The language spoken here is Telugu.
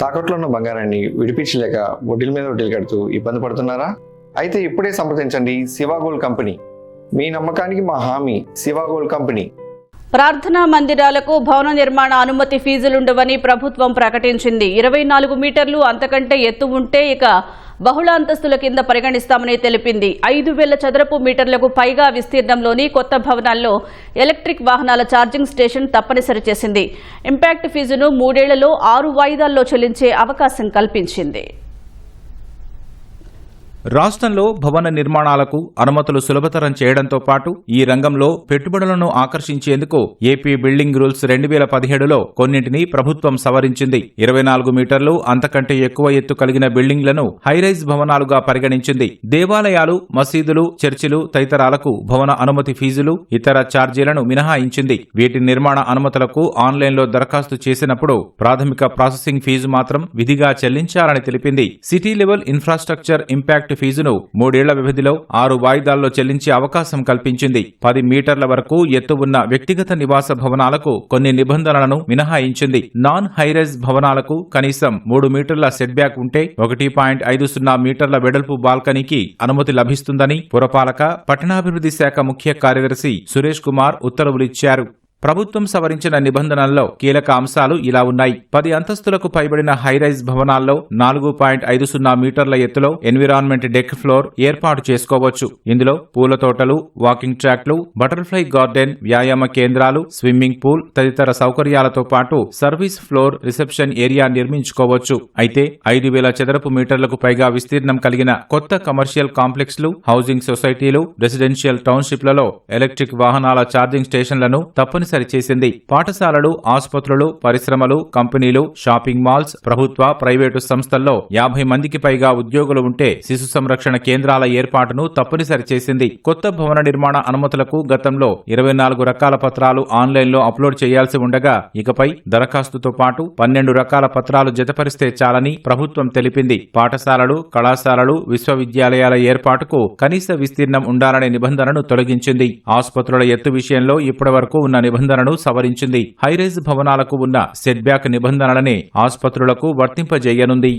తాకట్లో ఉన్న బంగారాన్ని విడిపించలేక వడ్డీల మీద వడ్డీలు కడుతూ ఇబ్బంది పడుతున్నారా? అయితే ఇప్పుడే సంప్రదించండి శివ గోల్డ్ కంపెనీ. మీ నమ్మకానికి మా హామీ శివ గోల్డ్ కంపెనీ. ప్రార్థనా మందిరాలకు భవన నిర్మాణ అనుమతి ఫీజులుండవని ప్రభుత్వం ప్రకటించింది. 24 మీటర్లు అంతకంటే ఎత్తు ఉంటే ఇక బహుళ అంతస్తుల కింద పరిగణిస్తామని తెలిపింది. 5,000 చదరపు మీటర్లకు పైగా విస్తీర్ణంలోని కొత్త భవనాల్లో ఎలక్ట్రిక్ వాహనాల ఛార్జింగ్ స్టేషన్ తప్పనిసరి చేసింది. ఇంపాక్ట్ ఫీజును 3 ఏళ్లలో 6 వాయిదాల్లో చెల్లించే అవకాశం కల్పించింది. రాష్ట్రంలో భవన నిర్మాణాలకు అనుమతులు సులభతరం చేయడంతో పాటు ఈ రంగంలో పెట్టుబడులను ఆకర్షించేందుకు ఏపీ బిల్డింగ్ రూల్స్ 2017లో కొన్నింటిని ప్రభుత్వం సవరించింది. 24 మీటర్లు అంతకంటే ఎక్కువ ఎత్తు కలిగిన బిల్డింగ్లను హైరైజ్ భవనాలుగా పరిగణించింది. దేవాలయాలు, మసీదులు, చర్చిలు తదితరాలకు భవన అనుమతి ఫీజులు, ఇతర ఛార్జీలను మినహాయించింది. వీటి నిర్మాణ అనుమతులకు ఆన్లైన్లో దరఖాస్తు చేసినప్పుడు ప్రాథమిక ప్రాసెసింగ్ ఫీజు మాత్రం విధిగా చెల్లించాలని తెలిపింది. సిటీ లెవెల్ ఇన్ఫ్రాస్ట్రక్చర్ ఇంపాక్ట్ ఫీజును 3 ఏళ్ల వ్యవధిలో 6 వాయిదాల్లో చెల్లించే అవకాశం కల్పించింది. 10 మీటర్ల వరకు ఎత్తు ఉన్న వ్యక్తిగత నివాస భవనాలకు కొన్ని నిబంధనలను మినహాయించింది. నాన్ హైరైజ్ భవనాలకు కనీసం 3 మీటర్ల సెట్ బ్యాక్ ఉంటే 1.50 మీటర్ల వెడల్పు బాల్కనీకి అనుమతి లభిస్తుందని పురపాలక, పట్టణాభివృద్ధి శాఖ ముఖ్య కార్యదర్శి సురేష్ కుమార్ ఉత్తర్వులిచ్చారు. ప్రభుత్వం సవరించిన నిబంధనల్లో కీలక అంశాలు ఇలా ఉన్నాయి. 10 అంతస్తులకు పైబడిన హైరైజ్ భవనాల్లో 4.50 మీటర్ల ఎత్తులో ఎన్విరాన్మెంట్ డెక్ ఫ్లోర్ ఏర్పాటు చేసుకోవచ్చు. ఇందులో పూల తోటలు, వాకింగ్ ట్రాక్లు, బటర్ఫ్లై గార్డెన్, వ్యాయామ కేంద్రాలు, స్విమ్మింగ్ పూల్ తదితర సౌకర్యాలతో పాటు సర్వీస్ ఫ్లోర్, రిసెప్షన్ ఏరియా నిర్మించుకోవచ్చు. అయితే 5,000 చదరపు మీటర్లకు పైగా విస్తీర్ణం కలిగిన కొత్త కమర్షియల్ కాంప్లెక్స్లు, హౌసింగ్ సొసైటీలు, రెసిడెన్షియల్ టౌన్షిప్లలో ఎలక్ట్రిక్ వాహనాల ఛార్జింగ్ స్టేషన్లను తప్పనిసరి చేసింది. పాఠశాలలు, ఆసుపత్రులు, పరిశ్రమలు, కంపెనీలు, షాపింగ్ మాల్స్, ప్రభుత్వ, ప్రైవేటు సంస్థల్లో 50 మందికి పైగా ఉద్యోగులు ఉంటే శిశు సంరక్షణ కేంద్రాల ఏర్పాటును తప్పనిసరి చేసింది. కొత్త భవన నిర్మాణ అనుమతులకు గతంలో 24 రకాల పత్రాలు ఆన్లైన్లో అప్లోడ్ చేయాల్సి ఉండగా ఇకపై దరఖాస్తుతో పాటు 12 రకాల పత్రాలు జతపరిస్తే చాలని ప్రభుత్వం తెలిపింది. పాఠశాలలు, కళాశాలలు, విశ్వవిద్యాలయాల ఏర్పాటుకు కనీస విస్తీర్ణం ఉండాలనే నిబంధనను తొలగించింది. ఆసుపత్రుల ఎత్తు విషయంలో ఇప్పటివరకు ఉన్న నిబంధనను సవరించింది. హైరైజ్ భవనాలకు ఉన్న సెట్ బ్యాక్ నిబంధనలనే ఆసుపత్రులకు వర్తింపజేయనుంది.